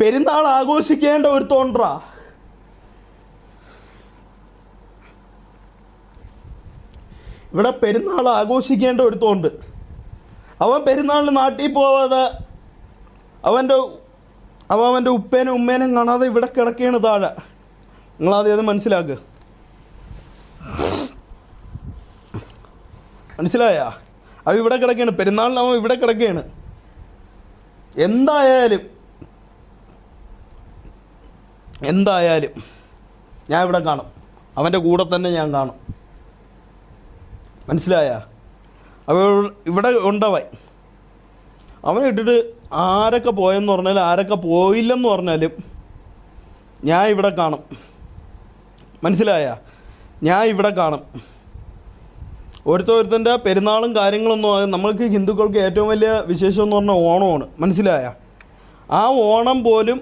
പെരുന്നാൾ ആഘോഷിക്കേണ്ട ഒരു തോണ്ടാ. ഇവിടെ പെരുന്നാൾ ആഘോഷിക്കേണ്ട ഒരു തോണ്ട്. അവൻ പെരുന്നാളിന് നാട്ടിൽ പോവാതെ അവൻ്റെ ഉപ്പേനും ഉമ്മേനും കാണാതെ ഇവിടെ കിടക്കുകയാണ് താഴെ. നിങ്ങളാദ്യം അത് മനസ്സിലാക്കുക. മനസ്സിലായ? അവൻ ഇവിടെ കിടക്കുകയാണ്, പെരുന്നാളിന് അവൻ ഇവിടെ കിടക്കുകയാണ്. എന്തായാലും ഞാൻ ഇവിടെ കാണും, അവൻ്റെ കൂടെ തന്നെ ഞാൻ കാണും. മനസ്സിലായ? ഇവിടെ ഉണ്ടവൻ. അവൻ ഇട്ടിട്ട് ആരൊക്കെ പോയെന്ന് പറഞ്ഞാലും ആരൊക്കെ പോയില്ലെന്ന് പറഞ്ഞാലും ഞാൻ ഇവിടെ കാണും. മനസ്സിലായ? ഞാൻ ഇവിടെ കാണും. ഒരുത്തൻ്റെ പെരുന്നാളും കാര്യങ്ങളൊന്നും നമ്മൾക്ക് ഹിന്ദുക്കൾക്ക് ഏറ്റവും വലിയ വിശേഷം എന്ന് പറഞ്ഞാൽ ഓണമാണ്. മനസ്സിലായ? ആ ഓണം പോലും